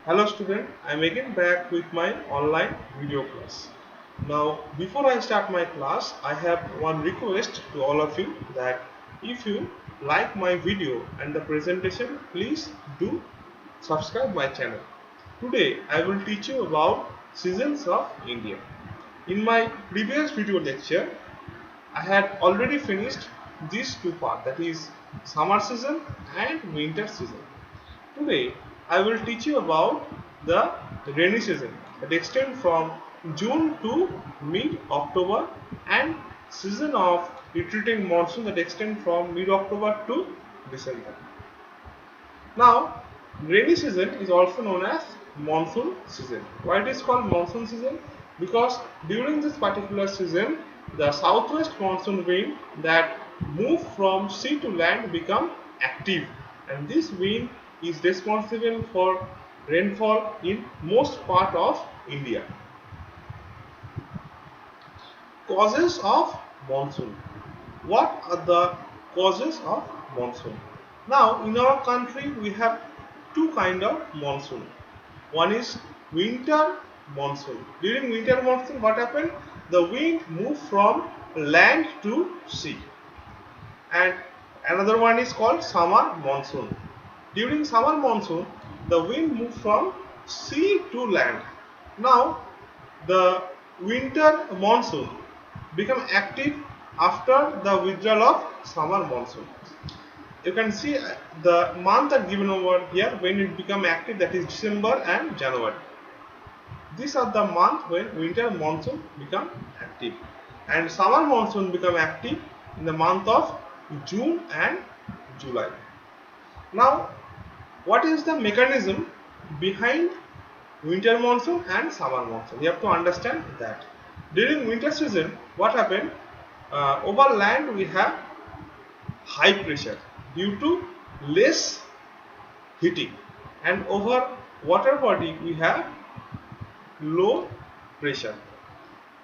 Hello student, I am again back with my online video class. Now before I start my class, I have one request to all of you that if you like my video and the presentation, please do subscribe my channel. Today I will teach you about seasons of India. In my previous video lecture, I had already finished these two parts, that is summer season and winter season. Today I will teach you about the rainy season that extends from June to mid-October and season of retreating monsoon that extends from mid-October to December. Now, rainy season is also known as monsoon season. Why it is called monsoon season? Because during this particular season, the southwest monsoon wind that move from sea to land become active, and this wind is responsible for rainfall in most part of India. Causes of monsoon. What are the causes of monsoon? Now in our country we have two kind of monsoon. One is winter monsoon. During winter monsoon what happened? The wind move from land to sea. And another one is called summer monsoon. During summer monsoon the wind move from sea to land. Now the winter monsoon become active after the withdrawal of summer monsoon. You can see the month are given over here when it become active, that is December and January. These are the months when winter monsoon become active, and summer monsoon become active in the month of June and July. Now what is the mechanism behind winter monsoon and summer monsoon? You have to understand that during winter season what happened, over land we have high pressure due to less heating, and over water body we have low pressure.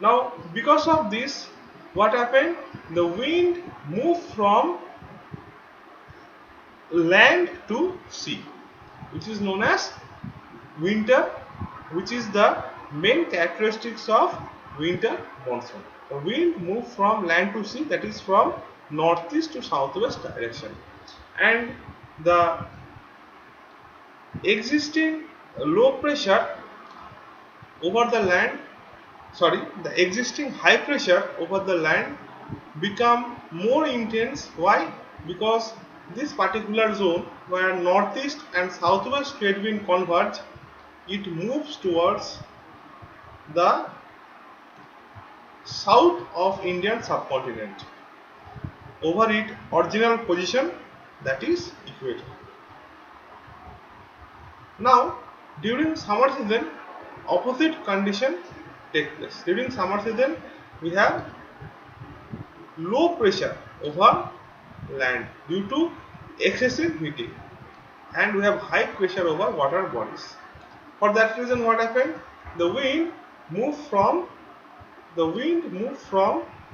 Now because of this what happened, the wind moved from land to sea, which is known as winter, which is the main characteristics of winter monsoon. The wind moves from land to sea, that is from northeast to southwest direction, and the existing low pressure over the land, the existing high pressure over the land become more intense. Why? Because this particular zone where northeast and southwest trade wind converge, it moves towards the south of Indian subcontinent over its original position, that is equator. Now during summer season opposite condition take place. During summer season we have low pressure over land due to excessive heating, and we have high pressure over water bodies. For that reason what happened, the wind moved from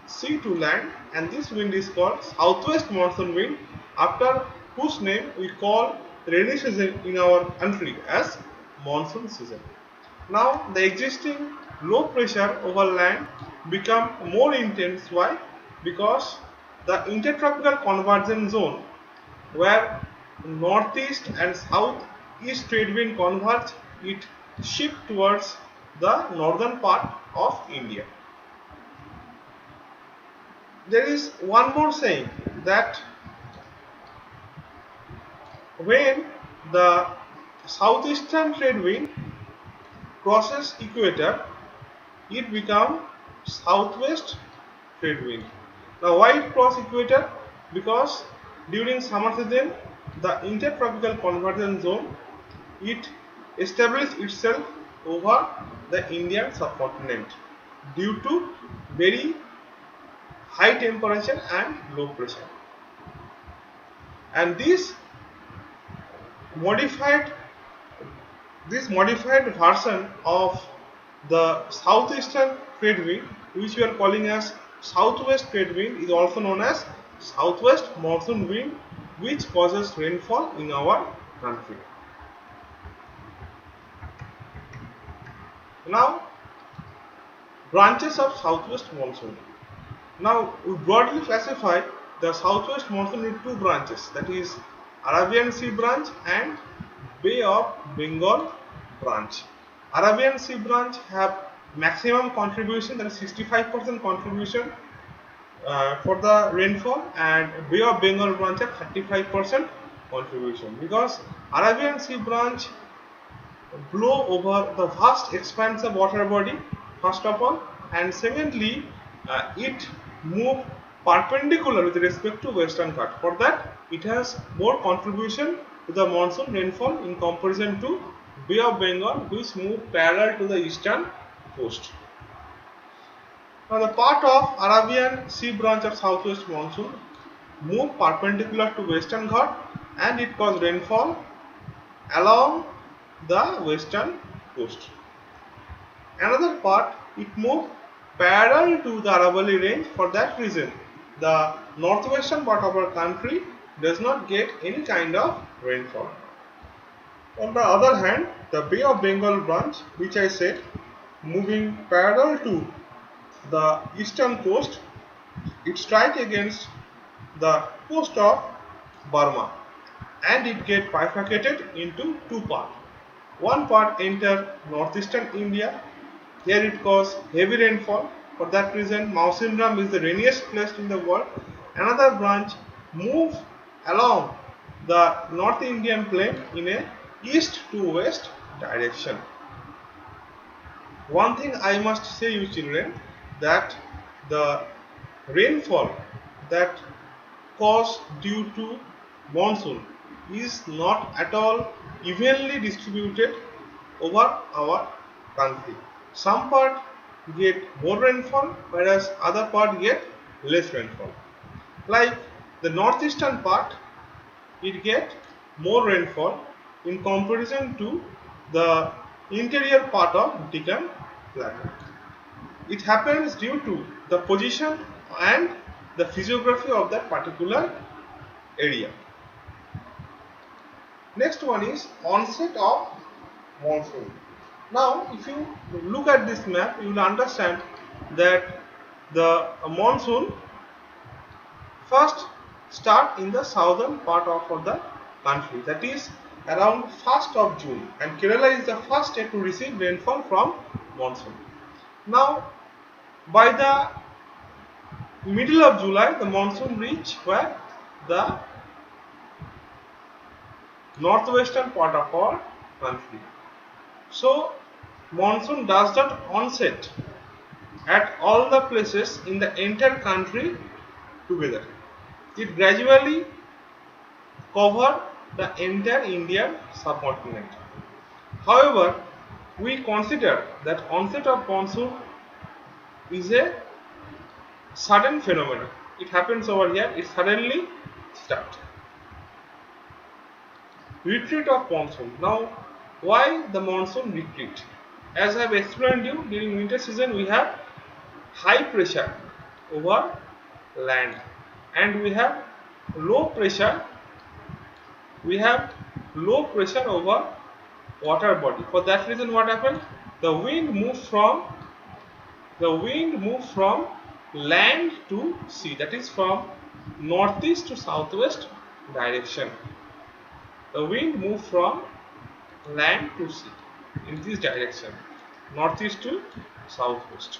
sea to land, and this wind is called southwest monsoon wind, after whose name we call rainy season in our country as monsoon season. Now the existing low pressure over land become more intense. Why? Because the intertropical convergence zone where northeast and southeast trade wind converge, it shift towards the northern part of India. There is one more saying that when the southeastern trade wind crosses equator, it becomes southwest trade wind. Now why it cross equator? Because during summer season the intertropical convergence zone, it established itself over the Indian subcontinent due to very high temperature and low pressure, and modified this modified version of the southeastern trade wind, which we are calling as southwest trade wind, is also known as southwest monsoon wind, which causes rainfall in our country. Now, branches of southwest monsoon. Now, we broadly classify the southwest monsoon in two branches, that is Arabian Sea branch and Bay of Bengal branch. Arabian Sea branch have maximum contribution, that is 65% contribution for the rainfall, and Bay of Bengal branch have 35% contribution, because Arabian Sea branch blow over the vast expanse of water body first of all, and secondly it move perpendicular with respect to western Ghat. For that it has more contribution to the monsoon rainfall in comparison to Bay of Bengal, which move parallel to the eastern coast. Now the part of Arabian Sea branch of southwest monsoon move perpendicular to western Ghat, and it cause rainfall along the western coast. Another part, it moved parallel to the Aravalli range. For that reason, the northwestern part of our country does not get any kind of rainfall. On the other hand, the Bay of Bengal branch, which I said, moving parallel to the eastern coast, it strike against the coast of Burma, and it get bifurcated into two parts. One part enter northeastern India. Here it cause heavy rainfall. For that reason, Mawsynram is the rainiest place in the world. Another branch move along the North Indian plain in a east to west direction. One thing I must say you children, that the rainfall that caused due to monsoon is not at all evenly distributed over our country. Some part get more rainfall, whereas other part get less rainfall. Like the northeastern part, it get more rainfall in comparison to the interior part of Deccan Plateau. It happens due to the position and the physiography of that particular area. Next one is onset of monsoon. Now, if you look at this map, you will understand that the monsoon first start in the southern part of the country, that is around 1st of June, and Kerala is the first state to receive rainfall from monsoon. Now, by the middle of July, the monsoon reach where the northwestern part of our country. So, monsoon does not onset at all the places in the entire country together. It gradually covers the entire Indian subcontinent. However, we consider that onset of monsoon is a sudden phenomenon. It happens over here, it suddenly starts. Retreat of monsoon. Now, why the monsoon retreat? As I have explained you, during winter season we have high pressure over land, and we have low pressure over water body. For that reason, what happens? The wind moves from land to sea, that is from northeast to southwest direction. The wind moves from land to sea in this direction, northeast to southwest.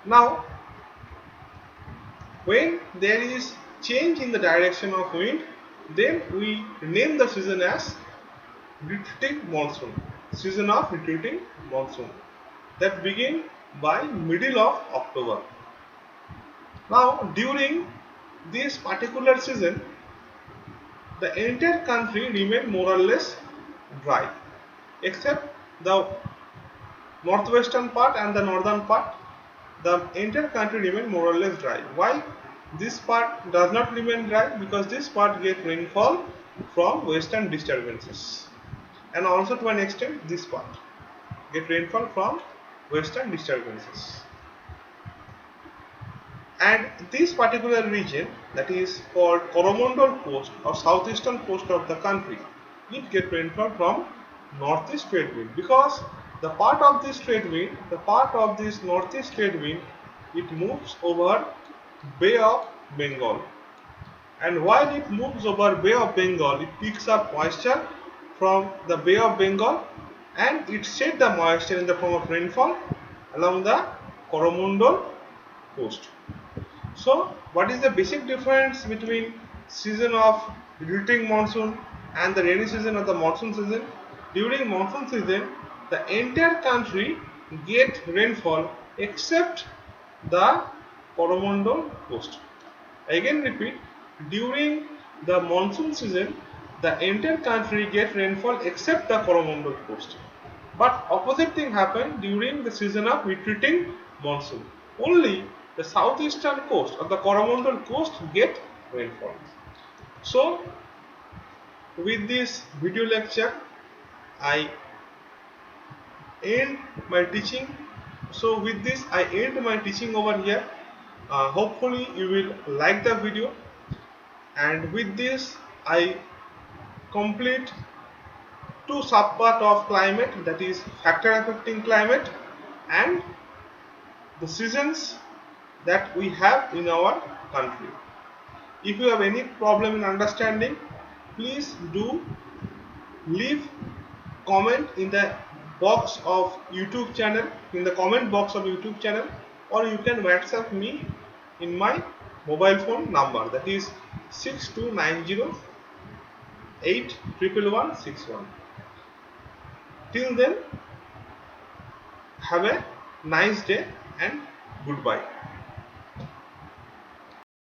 Now, when there is change in the direction of wind, then we name the season as retreating monsoon, season of retreating monsoon, that begin by middle of October. Now, during this particular season, the entire country remain more or less dry, except the northwestern part and the northern part. The entire country remain more or less dry. Why this part does not remain dry? Because this part get rainfall from western disturbances, and also to an extent this part get rainfall from western disturbances. And this particular region, that is called Coromandel coast or southeastern coast of the country, it get rainfall from northeast trade wind, because the part of this trade wind, the part of this northeast trade wind, it moves over Bay of Bengal, and while it moves over Bay of Bengal, it picks up moisture from the Bay of Bengal and it shed the moisture in the form of rainfall along the Coromandel coast. So, what is the basic difference between season of retreating monsoon and the rainy season of the monsoon season? During monsoon season, the entire country get rainfall except the Coromandel coast. Again repeat, during the monsoon season, the entire country get rainfall except the Coromandel coast. But opposite thing happen during the season of retreating monsoon. Only the southeastern coast or the Coromandel coast get rainfall. So with this video lecture, I end my teaching. So with this, I end my teaching over here. Hopefully you will like the video, and with this I complete two subpart of climate, that is factor affecting climate and the seasons that we have in our country. If you have any problem in understanding, please do leave comment in the box of YouTube channel, in the comment box of YouTube channel, or you can WhatsApp me in my mobile phone number, that is 6290811161. Till then, have a nice day and goodbye.